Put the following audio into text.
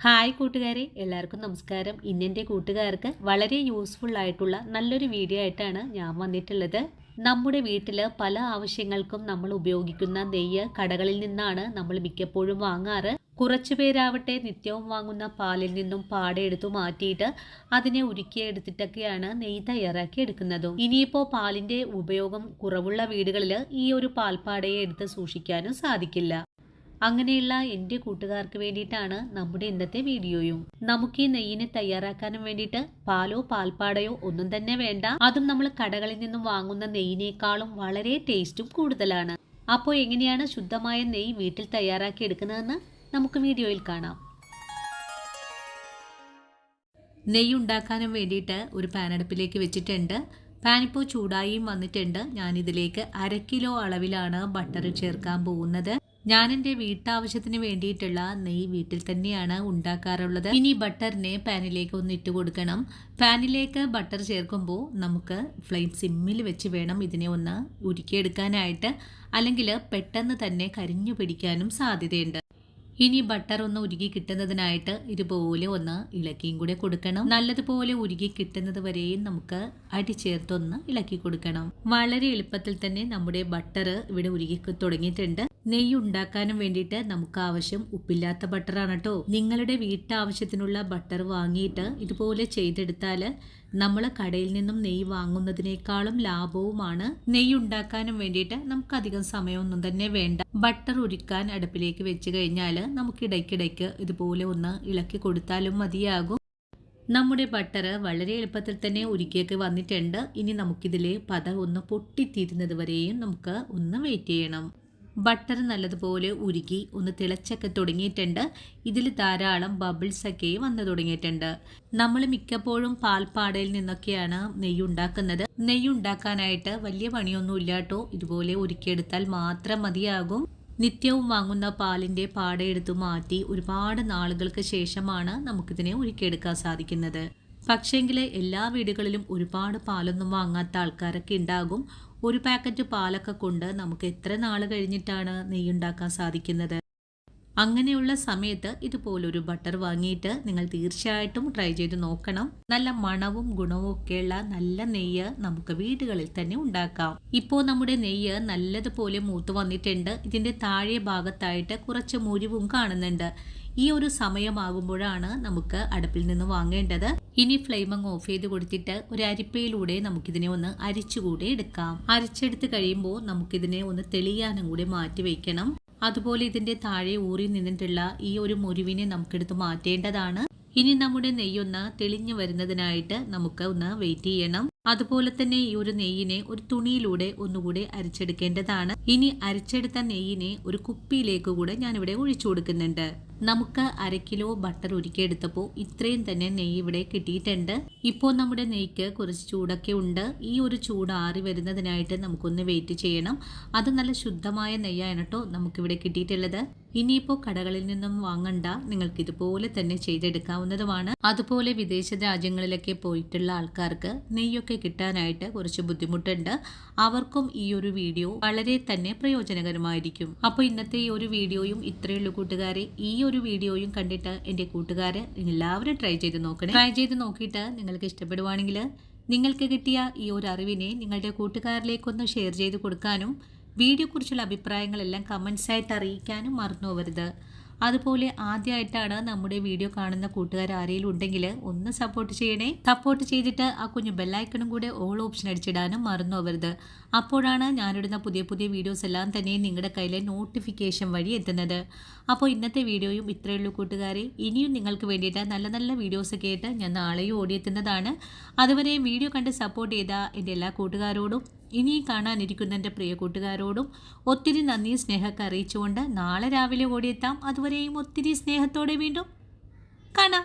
Hi കൂട്ടുകാരെ, എല്ലാവർക്കും നമസ്കാരം. ഇന്നെൻ്റെ കൂട്ടുകാർക്ക് വളരെ യൂസ്ഫുൾ ആയിട്ടുള്ള നല്ലൊരു വീഡിയോ ആയിട്ടാണ് ഞാൻ വന്നിട്ടുള്ളത്. നമ്മുടെ വീട്ടിൽ പല ആവശ്യങ്ങൾക്കും നമ്മൾ ഉപയോഗിക്കുന്ന നെയ്യ് കടകളിൽ നിന്നാണ് നമ്മൾ മിക്കപ്പോഴും വാങ്ങാറ്. കുറച്ചു പേരാവട്ടെ നിത്യവും വാങ്ങുന്ന പാലിൽ നിന്നും പാട എടുത്തു മാറ്റിയിട്ട് അതിനെ ഉരുക്കിയെടുത്തിട്ടൊക്കെയാണ് നെയ്യ് തയ്യാറാക്കി എടുക്കുന്നതും. ഇനിയിപ്പോൾ പാലിൻ്റെ ഉപയോഗം കുറവുള്ള വീടുകളിൽ ഈ ഒരു പാൽപ്പാടയെ എടുത്ത് സൂക്ഷിക്കാനും സാധിക്കില്ല. അങ്ങനെയുള്ള എൻ്റെ കൂട്ടുകാർക്ക് വേണ്ടിയിട്ടാണ് നമ്മുടെ ഇന്നത്തെ വീഡിയോയും. നമുക്ക് ഈ നെയ്യിനെ തയ്യാറാക്കാനും വേണ്ടിയിട്ട് പാലോ പാൽപ്പാടയോ ഒന്നും തന്നെ വേണ്ട. അതും നമ്മൾ കടകളിൽ നിന്നും വാങ്ങുന്ന നെയ്യിനേക്കാളും വളരെ ടേസ്റ്റും കൂടുതലാണ്. അപ്പോൾ എങ്ങനെയാണ് ശുദ്ധമായ നെയ്യ് വീട്ടിൽ തയ്യാറാക്കി എടുക്കുന്നതെന്ന് നമുക്ക് വീഡിയോയിൽ കാണാം. നെയ്യ് ഉണ്ടാക്കാനും വേണ്ടിയിട്ട് ഒരു പാൻ അടുപ്പിലേക്ക് വെച്ചിട്ടുണ്ട്. പാൻ ഇപ്പോൾ ചൂടായും വന്നിട്ടുണ്ട്. ഞാനിതിലേക്ക് 1/2 കിലോ അളവിലാണ് ബട്ടർ ചേർക്കാൻ പോകുന്നത്. ഞാൻ എൻ്റെ വീട്ടാവശ്യത്തിന് വേണ്ടിയിട്ടുള്ള നെയ്യ് വീട്ടിൽ തന്നെയാണ് ഉണ്ടാക്കാറുള്ളത്. ഇനി ബട്ടറിനെ പാനിലേക്ക് ഒന്ന് ഇട്ട് കൊടുക്കണം. പാനിലേക്ക് ബട്ടർ ചേർക്കുമ്പോൾ നമുക്ക് ഫ്ലെയിം സിമ്മിൽ വെച്ച് വേണം ഇതിനെ ഒന്ന് ഉരുക്കിയെടുക്കാനായിട്ട്, അല്ലെങ്കിൽ പെട്ടെന്ന് തന്നെ കരിഞ്ഞു പിടിക്കാനും സാധ്യതയുണ്ട്. ഇനി ബട്ടർ ഒന്ന് ഉരുകി കിട്ടുന്നതിനായിട്ട് ഇതുപോലെ ഒന്ന് ഇളക്കിയും കൂടെ കൊടുക്കണം. നല്ലതുപോലെ ഉരുകി കിട്ടുന്നത് വരെയും നമുക്ക് അടി ചേർത്തൊന്ന് ഇളക്കി കൊടുക്കണം. വളരെ എളുപ്പത്തിൽ തന്നെ നമ്മുടെ ബട്ടർ ഇവിടെ ഉരുകി തുടങ്ങിയിട്ടുണ്ട്. നെയ്യ് ഉണ്ടാക്കാനും വേണ്ടിയിട്ട് നമുക്ക് ആവശ്യം ഉപ്പില്ലാത്ത ബട്ടറാണ് കേട്ടോ. നിങ്ങളുടെ വീട്ടാവശ്യത്തിനുള്ള ബട്ടർ വാങ്ങിയിട്ട് ഇതുപോലെ ചെയ്തെടുത്താൽ നമ്മൾ കടയിൽ നിന്നും നെയ്യ് വാങ്ങുന്നതിനേക്കാളും ലാഭവുമാണ്. നെയ്യ് ഉണ്ടാക്കാനും വേണ്ടിയിട്ട് നമുക്ക് അധികം സമയമൊന്നും തന്നെ വേണ്ട. ബട്ടർ ഉരുക്കാൻ അടുപ്പിലേക്ക് വെച്ച് കഴിഞ്ഞാൽ നമുക്ക് ഇടയ്ക്കിടയ്ക്ക് ഇതുപോലെ ഒന്ന് ഇളക്കി കൊടുത്താലും മതിയാകും. നമ്മുടെ ബട്ടർ വളരെ എളുപ്പത്തിൽ തന്നെ ഉരുക്കിയൊക്കെ വന്നിട്ടുണ്ട്. ഇനി നമുക്കിതിലെ പത ഒന്ന് പൊട്ടിത്തീരുന്നത് വരെയും നമുക്ക് ഒന്ന് വെയിറ്റ് ചെയ്യണം. ബട്ടർ നല്ലതുപോലെ ഉരുക്കി ഒന്ന് തിളച്ചൊക്കെ തുടങ്ങിയിട്ടുണ്ട്. ഇതിൽ ധാരാളം ബബിൾസൊക്കെ വന്നു തുടങ്ങിയിട്ടുണ്ട്. നമ്മൾ മിക്കപ്പോഴും പാൽപ്പാടയിൽ നിന്നൊക്കെയാണ് നെയ്യ് ഉണ്ടാക്കുന്നത്. നെയ്യ് ഉണ്ടാക്കാനായിട്ട് വലിയ പണിയൊന്നും ഇല്ല കേട്ടോ. ഇതുപോലെ ഉരുക്കിയെടുത്താൽ മാത്രം മതിയാകും. നിത്യവും വാങ്ങുന്ന പാലിൻ്റെ പാട എടുത്തു മാറ്റി ഒരുപാട് നാളുകൾക്ക് ശേഷമാണ് നമുക്കിതിനെ ഉരുക്കിയെടുക്കാൻ സാധിക്കുന്നത്. പക്ഷേങ്കിൽ എല്ലാ വീടുകളിലും ഒരുപാട് പാലൊന്നും വാങ്ങാത്ത ആൾക്കാരൊക്കെ ഉണ്ടാകും. ഒരു പാക്കറ്റ് പാലൊക്കെ കൊണ്ട് നമുക്ക് എത്ര നാൾ കഴിഞ്ഞിട്ടാണ് നെയ്യ് ഉണ്ടാക്കാൻ സാധിക്കുന്നത്. അങ്ങനെയുള്ള സമയത്ത് ഇതുപോലൊരു ബട്ടർ വാങ്ങിയിട്ട് നിങ്ങൾ തീർച്ചയായിട്ടും ട്രൈ ചെയ്ത് നോക്കണം. നല്ല മണവും ഗുണവും ഒക്കെയുള്ള നല്ല നെയ്യ് നമുക്ക് വീടുകളിൽ തന്നെ ഉണ്ടാക്കാം. ഇപ്പോൾ നമ്മുടെ നെയ്യ് നല്ലതുപോലെ മൂത്ത് വന്നിട്ടുണ്ട്. ഇതിൻ്റെ താഴെ ഭാഗത്തായിട്ട് കുറച്ച് മുരിവും കാണുന്നുണ്ട്. ഈ ഒരു സമയമാകുമ്പോഴാണ് നമുക്ക് അടുപ്പിൽ നിന്ന് വാങ്ങേണ്ടത്. ഇനി ഫ്ലെയിം അങ്ങ് ഓഫ് ചെയ്ത് കൊടുത്തിട്ട് ഒരു അരിപ്പയിലൂടെ നമുക്കിതിനെ ഒന്ന് അരിച്ചുകൂടെ എടുക്കാം. അരിച്ചെടുത്ത് കഴിയുമ്പോൾ നമുക്കിതിനെ ഒന്ന് തെളിയാനും കൂടെ മാറ്റി വയ്ക്കണം. അതുപോലെ ഇതിൻ്റെ താഴെ ഊറി നിന്നിട്ടുള്ള ഈ ഒരു മുരിവിനെ നമുക്കെടുത്ത് മാറ്റേണ്ടതാണ്. ഇനി നമ്മുടെ നെയ്യൊന്ന് തെളിഞ്ഞു വരുന്നതിനായിട്ട് നമുക്ക് ഒന്ന് വെയിറ്റ് ചെയ്യണം. അതുപോലെ തന്നെ ഈ ഒരു നെയ്യിനെ ഒരു തുണിയിലൂടെ ഒന്നുകൂടെ അരിച്ചെടുക്കേണ്ടതാണ്. ഇനി അരിച്ചെടുത്ത നെയ്യിനെ ഒരു കുപ്പിയിലേക്ക് കൂടെ ഞാനിവിടെ ഒഴിച്ചു കൊടുക്കുന്നുണ്ട്. നമുക്ക് 1/2 കിലോ ബട്ടർ ഉരുക്കിയെടുത്തപ്പോൾ ഇത്രയും തന്നെ നെയ്യ് ഇവിടെ കിട്ടിയിട്ടുണ്ട്. ഇപ്പോൾ നമ്മുടെ നെയ്ക്ക് കുറച്ച് ചൂടൊക്കെ ഉണ്ട്. ഈ ഒരു ചൂട് ആറി വരുന്നതിനായിട്ട് നമുക്കൊന്ന് വെയിറ്റ് ചെയ്യണം. അത് നല്ല ശുദ്ധമായ നെയ്യാണ് കേട്ടോ നമുക്കിവിടെ കിട്ടിയിട്ടുള്ളത്. ഇനിയിപ്പോൾ കടകളിൽ നിന്നും വാങ്ങണ്ട, നിങ്ങൾക്ക് ഇതുപോലെ തന്നെ ചെയ്തെടുക്കാവുന്നതുമാണ്. അതുപോലെ വിദേശ രാജ്യങ്ങളിലൊക്കെ പോയിട്ടുള്ള ആൾക്കാർക്ക് നെയ്യൊക്കെ കിട്ടാനായിട്ട് കുറച്ച് ബുദ്ധിമുട്ടുണ്ട്. അവർക്കും ഈ ഒരു വീഡിയോ വളരെ തന്നെ പ്രയോജനകരമായിരിക്കും. അപ്പോൾ ഇന്നത്തെ ഈ ഒരു വീഡിയോയും ഇത്രയുള്ളൂ കൂട്ടുകാരെ. ഈ ഒരു വീഡിയോയും കണ്ടിട്ട് എൻ്റെ കൂട്ടുകാരെ എല്ലാവരും ട്രൈ ചെയ്ത് നോക്കണം. ട്രൈ ചെയ്ത് നോക്കിയിട്ട് നിങ്ങൾക്ക് ഇഷ്ടപ്പെടുവാണെങ്കിൽ നിങ്ങൾക്ക് കിട്ടിയ ഈ ഒരു അറിവിനെ നിങ്ങളുടെ കൂട്ടുകാരിലേക്കൊന്ന് ഷെയർ ചെയ്ത് കൊടുക്കാനും വീഡിയോ കുറിച്ചുള്ള അഭിപ്രായങ്ങളെല്ലാം കമൻസായിട്ട് അറിയിക്കാനും മറന്നു പോകരുത്. അതുപോലെ ആദ്യമായിട്ടാണ് നമ്മുടെ വീഡിയോ കാണുന്ന കൂട്ടുകാർ ആരെങ്കിലും ഉണ്ടെങ്കിൽ ഒന്ന് സപ്പോർട്ട് ചെയ്യണേ. സപ്പോർട്ട് ചെയ്തിട്ട് ആ കുഞ്ഞു ബെല്ലൈക്കണും കൂടെ ഓൾ ഓപ്ഷൻ അടിച്ചിടാനും മറന്നു പോകരുത്. അപ്പോഴാണ് ഞാനിടുന്ന പുതിയ പുതിയ വീഡിയോസ് എല്ലാം തന്നെ നിങ്ങളുടെ കയ്യിലെ നോട്ടിഫിക്കേഷൻ വഴി എത്തുന്നത്. അപ്പോൾ ഇന്നത്തെ വീഡിയോയും ഇത്രയുള്ളൂ കൂട്ടുകാരെ. ഇനിയും നിങ്ങൾക്ക് വേണ്ടിയിട്ട് നല്ല നല്ല വീഡിയോസൊക്കെ ആയിട്ട് ഞാൻ നാളെയും ഓടിയെത്തുന്നതാണ്. അതുവരെയും വീഡിയോ കണ്ട് സപ്പോർട്ട് ചെയ്ത എൻ്റെ എല്ലാ കൂട്ടുകാരോടും ഇനി കാണാനിരിക്കുന്ന എൻ്റെ പ്രിയ കൂട്ടുകാരോടും ഒത്തിരി നന്ദി സ്നേഹമൊക്കെ അറിയിച്ചുകൊണ്ട് നാളെ രാവിലെ ഓടിയെത്താം. അതുവരെയും ഒത്തിരി സ്നേഹത്തോടെ വീണ്ടും കാണാം.